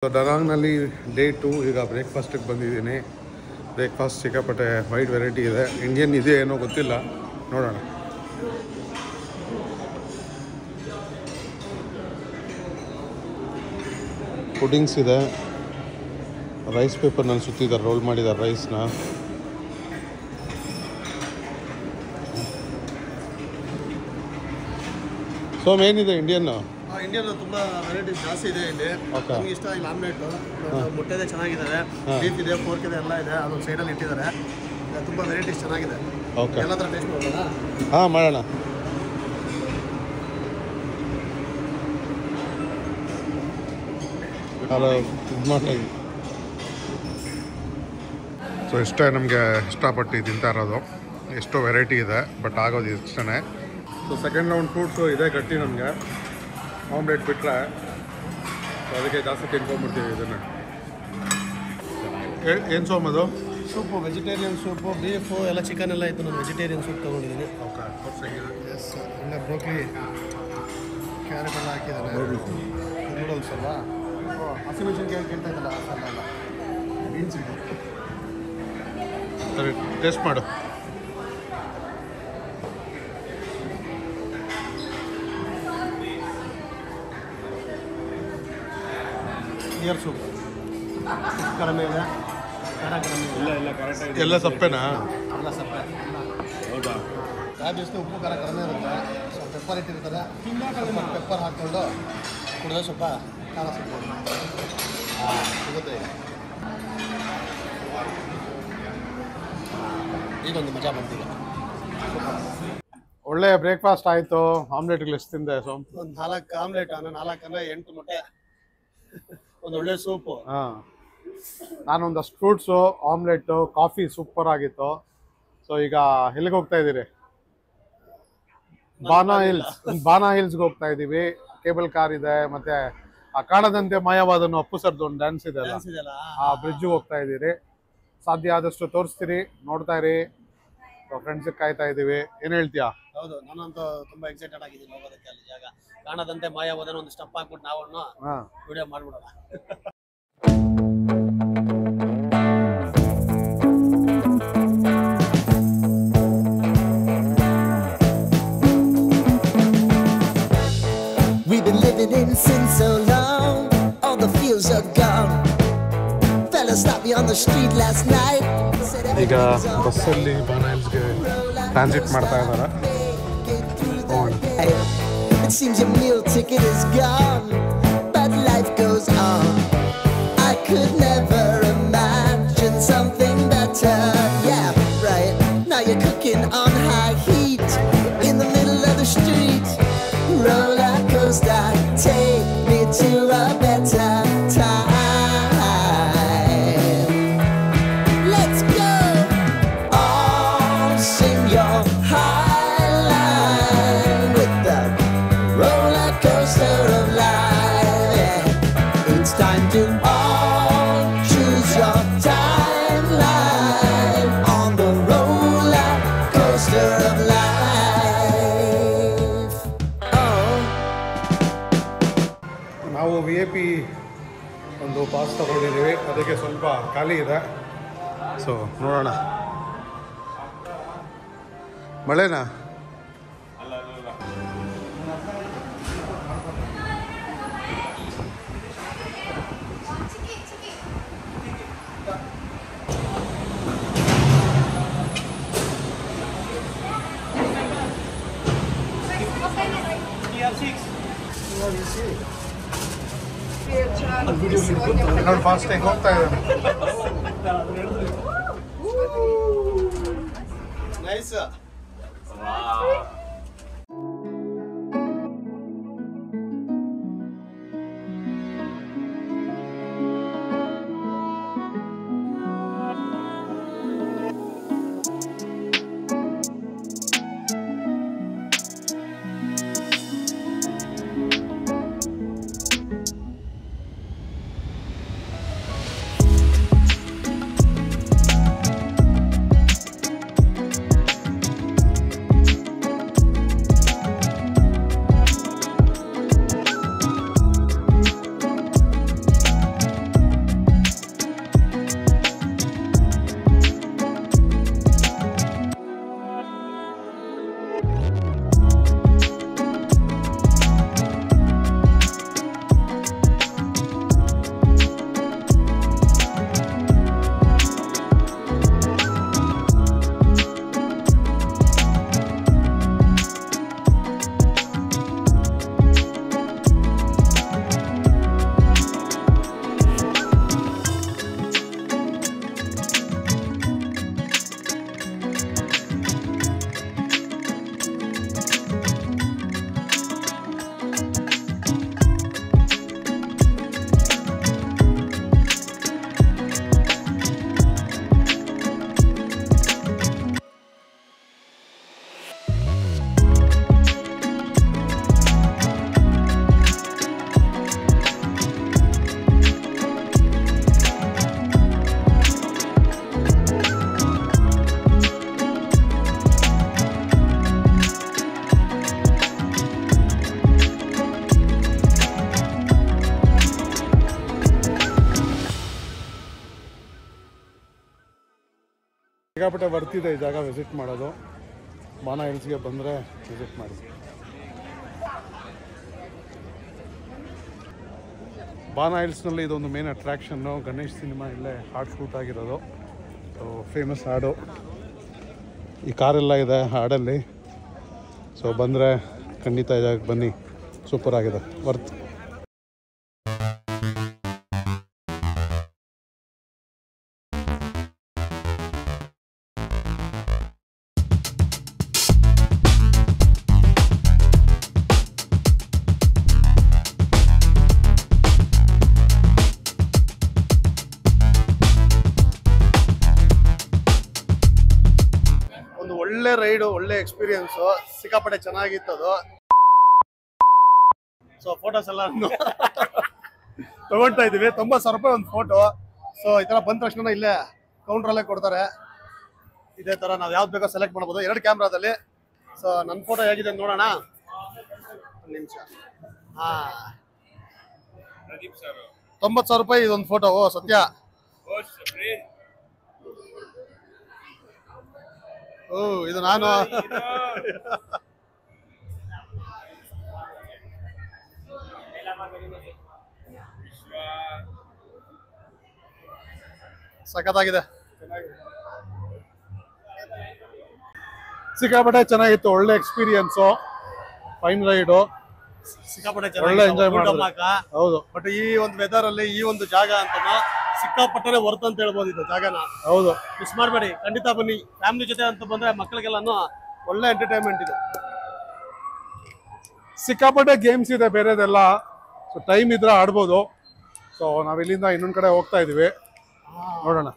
ದರಾಂಗ್ನಲ್ಲಿ day 2 ಈಗ ಬ್ರೇಕ್ಫಾಸ್ಟಿಗೆ ಬಂದಿದ್ದೀನಿ. Breakfast ಸಿಕ್ಕಾಪಟ್ಟೆ ವೈಡ್ ವೆರೈಟಿ ಇದೆ. ಇಂಡಿಯನ್ ಇದೆ ಏನೋ ಗೊತ್ತಿಲ್ಲ, ನೋಡೋಣ. ಪುಡಿಂಗ್ಸ್ ಇದೆ, ರೈಸ್ ಪೇಪರ್ನಲ್ಲಿ ಸುತ್ತಿದ್ದಾರೆ, ರೋಲ್ ಮಾಡಿದ್ದಾರೆ ರೈಸ್ನ. ಸೊ ಏನಿದೆ ಇಂಡಿಯನ್ ತುಂಬ ವೆರೈಟೀಸ್ ಜಾಸ್ತಿ ಇದೆ ಇಲ್ಲಿ. ನಮ್ಗೆ ಇಷ್ಟ ಇಲ್ಲ ಆಮ್ಲೆಟ್, ಮುಟ್ಟೆದೆ ಚೆನ್ನಾಗಿದ್ದಾರೆ, ಬೀಫ್ ಇದೆ, ಪೋರ್ಕ್ ಇದೆ, ಎಲ್ಲ ಇದೆ. ಅದೊಂದು ಸೈಡಲ್ಲಿ ಇಟ್ಟಿದ್ದಾರೆ. ತುಂಬ ವೆರೈಟೀಸ್ ಚೆನ್ನಾಗಿದೆ. ಓಕೆ, ಎಲ್ಲ ಥರ ಟೇಸ್ಟ್ ಮಾಡೋಣ. ಹಾಂ ಮಾಡೋಣ. ಇದು ಮಾಡಿ. ಸೊ ಇಷ್ಟೇ ನಮಗೆ ಇಷ್ಟಪಟ್ಟು ತಿಂತಾ ಇರೋದು. ಎಷ್ಟೋ ವೆರೈಟಿ ಇದೆ, ಬಟ್ ಆಗೋದು ಇಷ್ಟೇ. ಸೊ ಸೆಕೆಂಡ್ ರೌಂಡ್ ಫ್ರೂಟ್ಸು ಇದೆ ಗಟ್ಟಿ ನಮಗೆ. ಆಮ್ಲೆಟ್ ಬಿಟ್ಟರೆ ಸೊ ಅದಕ್ಕೆ ಜಾಸ್ತಿ ತಿನ್ಕೊಂಡ್ಬಿಡ್ತೀವಿ ಇದನ್ನು. ಏನು ಸೋಮ್ ಅದು? ಸೂಪು, ವೆಜಿಟೇರಿಯನ್ ಸೂಪು, ಬೀಫು ಎಲ್ಲ ಚಿಕನ್ ಎಲ್ಲ ಇತ್ತು. ನಾನು ವೆಜಿಟೇರಿಯನ್ ಸೂಪ್ ತೊಗೊಂಡಿದ್ದೀನಿ. ಓಕೆ, ಎಸ್, ಇಲ್ಲ ಬ್ರೋಕ್ಲಿ, ಕ್ಯಾರೆಟ್ ಎಲ್ಲ ಹಾಕಿದ್ದಾರೆ. ನೂಡಲ್ಸ್ ಅಲ್ಲ, ಹಸಿಮೆಣಸಿನ್ಕಾಯಿ ಕೇಳ್ತಾ ಇದ್ದಲ್ಲ, ಅಲ್ಲ ಬೀನ್ಸ್ ಇದೆ. ಸರಿ, ಟೇಸ್ಟ್ ಮಾಡು. ಇಯರ್ ಸೂಪ್ ಕಡಿಮೆ ಇದೆ, ಖಾರ ಕಡಿಮೆ ಇಲ್ಲ. ಎಲ್ಲ ಸಪ್ಪೆನಾ? ಎಲ್ಲ ಸಪ್ಪೆ. ಹೌದಾ? ರಾಬಿಸ್ಗೆ ಉಪ್ಪು ಖಾರ ಕಡಿಮೆ ಇರುತ್ತೆ. ಸ್ವಲ್ಪ ಪೆಪ್ಪರ್ ಇಟ್ಟಿರ್ತಾರೆ, ಪೆಪ್ಪರ್ ಹಾಕ್ಕೊಂಡು ಕುಡಿದ್ರೆ ಸ್ವಲ್ಪ ಖಾರ ಸಿಗ್ಬೋದು. ಸಿಗುತ್ತೆ ಈಗೊಂದು ಮಜಾ ಬಂದಿದೆ. ಒಳ್ಳೆ ಬ್ರೇಕ್ಫಾಸ್ಟ್ ಆಯಿತು. ಆಮ್ಲೆಟ್ಗಳು ಎಷ್ಟು ತಿಂದೆ? ಸೊ ಒಂದು 4 ಆಮ್ಲೆಟ್, 4 ಅಂದರೆ 8 ಮೊಟ್ಟೆ, ಒಂದು ಒಳ್ಳೆ ಸೂಪು. ಹಾಂ, ನಾನೊಂದಷ್ಟು ಫ್ರೂಟ್ಸು, ಆಮ್ಲೆಟ್ಟು, ಕಾಫಿ ಸೂಪರ್ ಆಗಿತ್ತು. ಸೊ ಈಗ ಎಲ್ಲಿಗೆ ಹೋಗ್ತಾ ಇದ್ದೀರಿ? ಬಾನಾ ಹಿಲ್ಸ್ಗೆ ಹೋಗ್ತಾ ಇದ್ದೀವಿ. ಕೇಬಲ್ ಕಾರ್ ಇದೆ, ಮತ್ತೆ ಆ ಕಾಣದಂತೆ ಮಾಯವಾದನು ಅಪ್ಪು ಸರ್ದು ಒಂದು ಡ್ಯಾನ್ಸ್ ಇದೆಯಲ್ಲ, ಆ ಬ್ರಿಡ್ಜ್ಗೆ ಹೋಗ್ತಾ ಇದ್ದೀರಿ. ಸಾಧ್ಯ ಆದಷ್ಟು ತೋರಿಸ್ತೀರಿ, ನೋಡ್ತಾ ಇರಿ. ಫ್ರೆಂಡ್ಸಿಗೆ ಕಾಯ್ತಾ ಇದ್ದೀವಿ. ಏನು ಹೇಳ್ತೀಯಾ? ಹೌದು, ನಾನಂತೂ ತುಂಬ ಎಕ್ಸೈಟೆಡ್ ಆಗಿದ್ದೀನಿ ಹೋಗೋದಕ್ಕೆ. ಅಲ್ಲಿ ಜಾಗ ಕಾಣದಂತೆ ಮಾಯವಾದನ ಒಂದು ಸ್ಟೆಪ್ ಹಾಕ್ಬಿಟ್ಟು ನಾವು video ಮಾಡ್ಬಿಡೋಣ. We've been living in sin so long, all the feels are gone. Fella stopped me on the street last night. ಈಗ ಬಸ್ಸಲ್ಲಿ ಬಾನಾ ಹಿಲ್ಸ್ಗೆ ಟ್ರಾನ್ಸಿಟ್ ಮಾಡ್ತಾ ಇದ್ದಾರೆ. It seems your meal ticket is gone, but life goes on. I could never imagine something better. Yeah, right. Now you're cooking on high heat in the middle of the street. Roller coaster, take me to a better time. Let's go. All sing your high line with the roller coaster of life. Yeah. It's time to all choose your timeline on the roller coaster of life. Oh. ನಾವು VIP ಒಂದು pass ತಗೊಂಡಿದ್ದೀವಿ, ಅದಕ್ಕೆ ಸ್ವಲ್ಪ ಖಾಲಿ ಇದೆ. So ನೋಡೋಣ. ಮಳೆನಾ? ನೋಡಿ, ಫಾಸ್ಟಾಗಿ ಹೋಗ್ತಾ ಇದ್ದಾನೆ. ನೈಸ್. ಸಿಕ್ಕಾಪಟ್ಟೆ ಬರ್ತಿದೆ ಈ ಜಾಗ ವಿಸಿಟ್ ಮಾಡೋದು. ಬಾನಾ ಹಿಲ್ಸ್ಗೆ ಬಂದರೆ ವಿಸಿಟ್ ಮಾಡಿ. ಬಾನಾ ಹಿಲ್ಸ್ನಲ್ಲಿ ಇದೊಂದು ಮೇನ್ ಅಟ್ರಾಕ್ಷನ್ನು. ಗಣೇಶ್ ಸಿನಿಮಾ ಇಲ್ಲೇ ಹಾಡು ಶೂಟ್ ಆಗಿರೋದು. ಸೊ ಫೇಮಸ್ ಹಾಡು, ಈ ಕಾರೆಲ್ಲ ಇದೆ ಹಾಡಲ್ಲಿ. ಸೊ ಬಂದರೆ ಖಂಡಿತ ಈ ಜಾಗಕ್ಕೆ ಬನ್ನಿ, ಸೂಪರ್ ಆಗಿದೆ, ವರ್ತ್. ಒಳ್ಳೆ ರೈಡು, ಒಳ್ಳೆ ಎಕ್ಸ್ಪೀರಿಯನ್ಸು, ಸಿಕ್ಕಾಪಟ್ಟೆ ಚೆನ್ನಾಗಿತ್ತು ಅದು. ಸೊ ಫೋಟೋಸ್ ಎಲ್ಲ ತಗೊಳ್ತಾ ಇದೀವಿ. 90,000 ರೂಪಾಯಿ ಒಂದು ಫೋಟೋ. ಸೊ ಈ ತರ ಬಂದ ತಕ್ಷಣ ಇಲ್ಲೇ ಕೌಂಟ್ರಲ್ಲೇ ಕೊಡ್ತಾರೆ. ಇದೇ ತರ ನಾವು ಯಾವ್ದು ಬೇಕೋ ಸೆಲೆಕ್ಟ್ ಮಾಡ್ಬೋದು 2 ಕ್ಯಾಮ್ರಾದಲ್ಲಿ. ಸೊ ನನ್ನ ಫೋಟೋ ಹೇಗಿದೆ ನೋಡೋಣ, ಒಂದು ನಿಮಿಷ. 90,000 ರೂಪಾಯಿ ಇದೊಂದು ಫೋಟೋ. ಓ ಸತ್ಯ, ಓ ಇದು ನಾನು ಸಖತ್ತಾಗಿದೆ, ಸಿಕ್ಕಾಪಟ್ಟೆ ಚೆನ್ನಾಗಿತ್ತು, ಒಳ್ಳೆ ಎಕ್ಸ್ಪೀರಿಯನ್ಸು, ಫೈನ್ ರೈಡು, ಸಿಕ್ಕಾಪಟ್ಟೆ ಒಳ್ಳೆ ಎಂಜಾಯ್ ಮಾಡಿದ್ವಿ. ಹೌದು, ಬಟ್ ಈ ಒಂದು ವೆದರ್ ಅಲ್ಲಿ ಈ ಒಂದು ಜಾಗ ಅಂತ ಸಿಕ್ಕಾಪಟ್ಟೆ ವರ್ತ್ ಅಂತ ಹೇಳ್ಬೋದು ಇದು ಜಾಗನ. ಹೌದು, ಮಿಸ್ ಮಾಡಬೇಡಿ, ಖಂಡಿತ ಬನ್ನಿ. ಫ್ಯಾಮಿಲಿ ಜೊತೆ ಅಂತ ಬಂದ್ರೆ ಮಕ್ಕಳಿಗೆಲ್ಲಾನು ಒಳ್ಳೆ ಎಂಟರ್ಟೈನ್ಮೆಂಟ್ ಇದು. ಸಿಕ್ಕಾಪಟ್ಟೆ ಗೇಮ್ಸ್ ಇದೆ ಬೇರೆದೆಲ್ಲ. ಸೊ ಟೈಮ್ ಇದ್ರೆ ಆಡ್ಬೋದು. ಸೊ ನಾವು ಇಲ್ಲಿಂದ ಇನ್ನೊಂದು ಕಡೆ ಹೋಗ್ತಾ ಇದೀವಿ, ನೋಡೋಣ.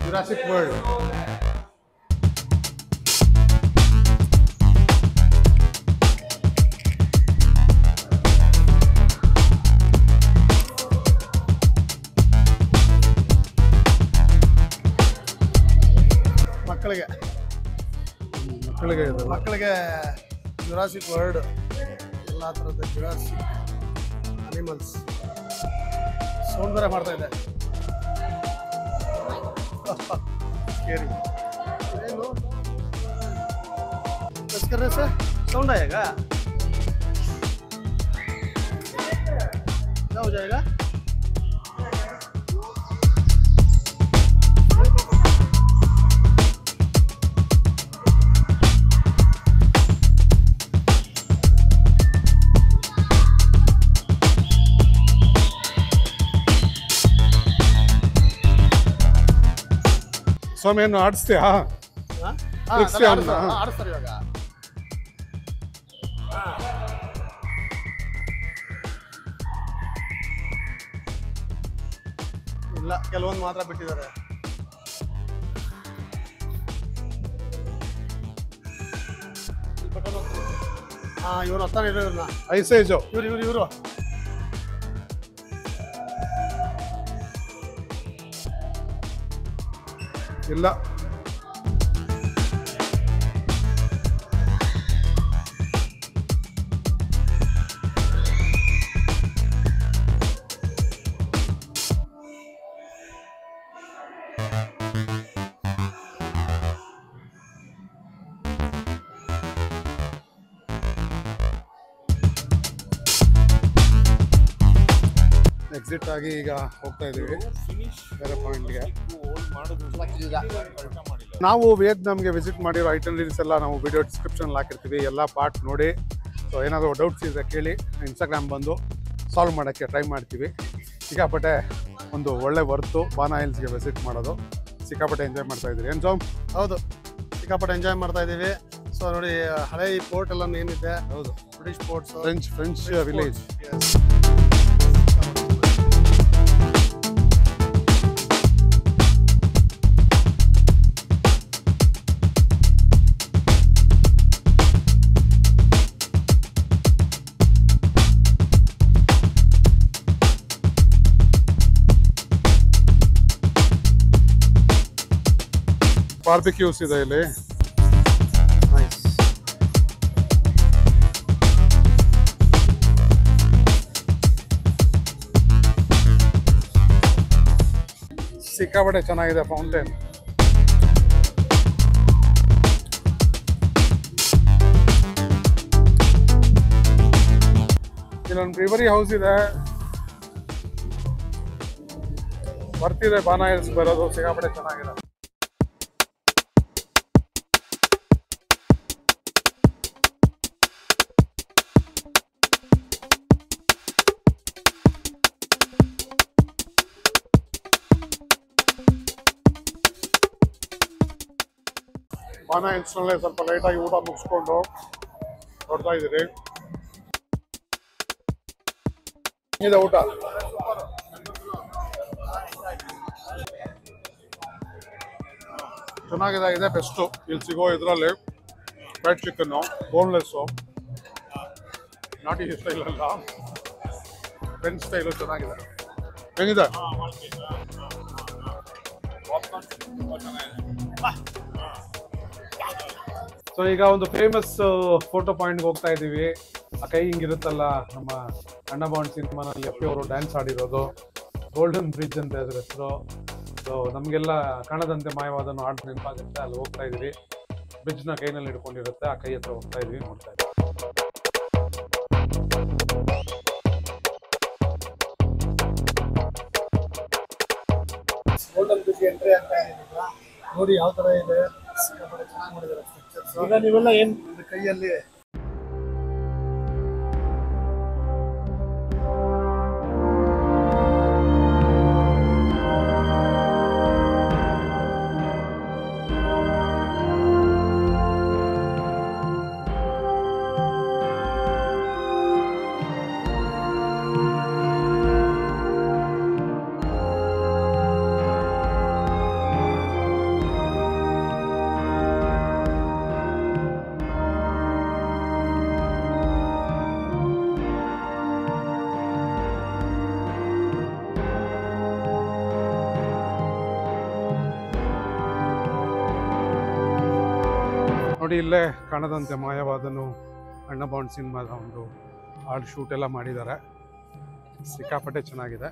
Jurassic world. ಮಕ್ಕಳಿಗೆ ಜುರಾಸಿಕ್ ವರ್ಲ್ಡ್, ಎಲ್ಲ ಥರದ ಜುರಾಸಿಕ್ ಅನಿಮಲ್ಸ್ ಸೌಂಡ್ ಬೇರೆ ಮಾಡ್ತಾ ಇದೆ. ಏನು ಸೌಂಡ್ ಆಯೇಗಾ, क्या हो जाएगा? ಸ್ವಾಮಿ ಏನು ಆಡಿಸ್ತೀಯಾ? ಆಡಿಸ್ತಾರೆ ಇವಾಗ. ಇಲ್ಲ, ಕೆಲವೊಂದು ಮಾತ್ರ ಬಿಟ್ಟಿದ್ದಾರೆ. ಇವ್ರು ಹತ್ತಾನೆ ಇರೋ ಇವ್ರನ್ನ ಐಸೇಜು ಇವರು ಇಲ್ಲ. ಎಕ್ಸಿಟ್ ಆಗಿ ಈಗ ಹೋಗ್ತಾ ಇದೀವಿ ಬೇರೆ ಪಾಯಿಂಟ್ಗೆ. ನಾವು ವಿಯೆಟ್ನಾಮ್ಗೆ ವಿಸಿಟ್ ಮಾಡಿರೋ ಐಟನರೀಸ್ ಎಲ್ಲ ನಾವು ವಿಡಿಯೋ ಡಿಸ್ಕ್ರಿಪ್ಷನ್ ಹಾಕಿರ್ತೀವಿ, ಎಲ್ಲ ಪಾರ್ಟ್ ನೋಡಿ. ಸೊ ಏನಾದರೂ ಡೌಟ್ಸ್ ಇದ್ದರೆ ಕೇಳಿ, ಇನ್ಸ್ಟಾಗ್ರಾಮ್ ಬಂದು ಸಾಲ್ವ್ ಮಾಡೋಕ್ಕೆ ಟ್ರೈ ಮಾಡ್ತೀವಿ. ಸಿಕ್ಕಾಪಟ್ಟೆ ಒಂದು ಒಳ್ಳೆ ವರ್ತು ಬಾನಾ ಹಿಲ್ಸ್ಗೆ ವಿಸಿಟ್ ಮಾಡೋದು. ಸಿಕ್ಕಾಪಟ್ಟೆ ಎಂಜಾಯ್ ಮಾಡ್ತಾ ಇದ್ದೀವಿ ಏನು ಸೋಮ್? ಹೌದು, ಸಿಕ್ಕಾಪಟ್ಟೆ ಎಂಜಾಯ್ ಮಾಡ್ತಾ ಇದ್ದೀವಿ. ಸೊ ನೋಡಿ, ಹಳೆ ಈ ಪೋರ್ಟ್ ಎಲ್ಲ ಏನಿದೆ, ಹೌದು, British ports, French village. Barbecues ಇದೆ ಇಲ್ಲಿ. ನೈಸ್. ಸಿಕ್ಕಾಪಟ್ಟೆ ಚೆನ್ನಾಗಿದೆ ಫೌಂಟೇನ್. ಇಲ್ಲೊಂದು ರಿವರಿ ಹೌಸ್ ಇದೆ, ಬರ್ತಿದೆ ಬಾನಾ ಹಿಲ್ಸ್ ಬರೋದು. ಸಿಕ್ಕಾಪಟ್ಟೆ ಚೆನ್ನಾಗಿದೆ. ಬಾನಾ ಹಿಲ್ಸ್ನಲ್ಲೇ ಸ್ವಲ್ಪ ಲೈಟಾಗಿ ಊಟ ಮುಗಿಸ್ಕೊಂಡು ನೋಡ್ತಾ ಇದ್ದೀರಿ. ಇದೆ ಊಟ. ಚೆನ್ನಾಗಿದೆ. ಇದೆ ಬೆಸ್ಟು ಇಲ್ಲಿ ಸಿಗೋ ಇದರಲ್ಲಿ. ಫ್ರೈಡ್ ಚಿಕನ್ನು, ಬೋನ್ಲೆಸ್ಸು, ನಾಟಿ ಸ್ಟೈಲ್ ಅಲ್ಲ, ಫ್ರೆಂಚ್ ಸ್ಟೈಲು ಚೆನ್ನಾಗಿದೆ. ಹೆಂಗಿದೆ? ಸೊ ಈಗ ಒಂದು ಫೇಮಸ್ ಫೋಟೋ ಪಾಯಿಂಟ್ಗೆ ಹೋಗ್ತಾ ಇದ್ದೀವಿ. ಆ ಕೈ ಹಿಂಗಿರುತ್ತಲ್ಲ, ನಮ್ಮ ಅಣ್ಣ ಬಾಂಡ್ ಸಿನಿಮಾನಲ್ಲಿ ಅಪ್ಪಿ ಅವರು ಡ್ಯಾನ್ಸ್ ಆಡಿರೋದು, ಗೋಲ್ಡನ್ ಬ್ರಿಡ್ಜ್ ಅಂತ ಅದ್ರ ಹೆಸರು. ಸೊ ನಮಗೆಲ್ಲ ಕಾಣದಂತೆ ಮಾಯವಾದನು ಹಾಡು ನೆನಪಾಗುತ್ತೆ. ಅಲ್ಲಿ ಹೋಗ್ತಾ ಇದ್ದೀವಿ. ಬ್ರಿಡ್ಜ್ನ ಕೈನಲ್ಲಿ ಹಿಡ್ಕೊಂಡಿರುತ್ತೆ, ಆ ಕೈ ಹತ್ರ ಹೋಗ್ತಾ ಇದ್ದೀವಿ, ನೋಡ್ತಾ ಇದ್ದೀವಿ. ಗೋಲ್ಡನ್ ಬ್ರಿಡ್ಜ್ ಎಂಟ್ರಿ ಆಗ್ತಾ ಇದೆ ನೋಡಿ, ಯಾವ ತರ ಇದೆ. ಚೆನ್ನಾಗಿ ಮಾಡಿದ್ದಾರೆ ಸ್ಟ್ರಕ್ಚರ್ಸ್. ಈಗ ನೀವೆಲ್ಲ ಏನ್ ಕೈಯಲ್ಲಿ ನೋಡಿ, ಇಲ್ಲೇ ಕಾಣದಂತೆ ಮಾಯವಾದನು ಅಣ್ಣ ಬಾಂಡ್ ಸಿನಿಮಾದ ಒಂದು ಹಾಡು ಶೂಟ್ ಎಲ್ಲ ಮಾಡಿದ್ದಾರೆ. ಸಿಕ್ಕಾಪಟ್ಟೆ ಚೆನ್ನಾಗಿದೆ.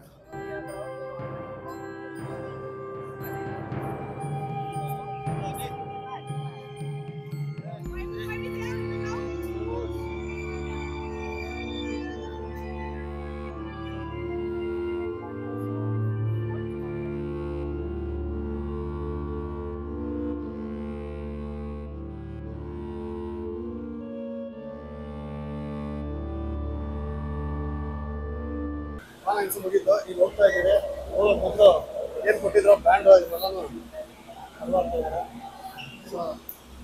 ಮುಗಿತು. ಈಗ ಹೋಗ್ತಾ ಇದ್ದೀವಿ. ಹೋಗೋದು ಮೊದಲು ಏನು ಕೊಟ್ಟಿದ್ರು ಬ್ಯಾಂಡ್ ಇವೆಲ್ಲನೂ ಅಲ್ವಾಡ್ತಾ ಇದ್ದಾರೆ. ಸೊ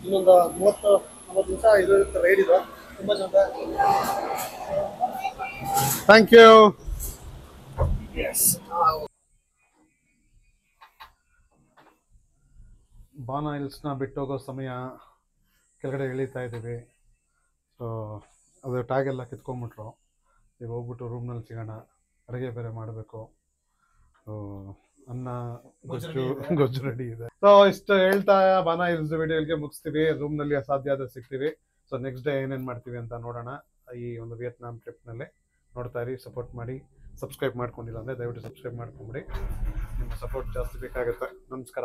ಇನ್ನೊಂದು 30-40 ನಿಮಿಷ ಇರುತ್ತೆ ರೈಡ್. ಇದು ತುಂಬ ಚೆನ್ನಾಗಿ. Thank you. ಬಾನಾ ಹಿಲ್ಸ್ನ ಬಿಟ್ಟೋಗೋ ಸಮಯ, ಕೆಳಗಡೆ ಇಳಿತಾ ಇದ್ದೀವಿ. ಸೊ ಅದು ಟ್ಯಾಗ್ ಎಲ್ಲ ಕಿತ್ಕೊಂಡ್ಬಿಟ್ರು. ಈಗ ಹೋಗ್ಬಿಟ್ಟು ರೂಮ್ನಲ್ಲಿ ಸಿಗೋಣ. ಅಡುಗೆ ಬೇರೆ ಮಾಡಬೇಕು. ಅನ್ನ ಗೊಜ್ಜು ರೆಡಿ ಇದೆ. ಸೊ ಇಷ್ಟು ಹೇಳ್ತಾ ಬಾನಾ ಹಿಲ್ಸ್ ವಿಡಿಯೋಗೆ ಮುಗಿಸ್ತೀವಿ. ರೂಮ್ನಲ್ಲಿ ಅಸಾಧ್ಯ ಆದ್ರೆ ಸಿಗ್ತೀವಿ. ಸೊ ನೆಕ್ಸ್ಟ್ ಡೇ ಏನೇನು ಮಾಡ್ತೀವಿ ಅಂತ ನೋಡೋಣ. ಈ ಒಂದು ವಿಯೆಟ್ನಾಂ ಟ್ರಿಪ್ನಲ್ಲಿ ನೋಡ್ತಾ ಇರಿ, ಸಪೋರ್ಟ್ ಮಾಡಿ. ಸಬ್ಸ್ಕ್ರೈಬ್ ಮಾಡ್ಕೊಂಡಿಲ್ಲ ಅಂದರೆ ದಯವಿಟ್ಟು ಸಬ್ಸ್ಕ್ರೈಬ್ ಮಾಡ್ಕೊಂಬಿಡಿ. ನಿಮ್ಮ ಸಪೋರ್ಟ್ ಜಾಸ್ತಿ ಬೇಕಾಗುತ್ತೆ. ನಮಸ್ಕಾರ.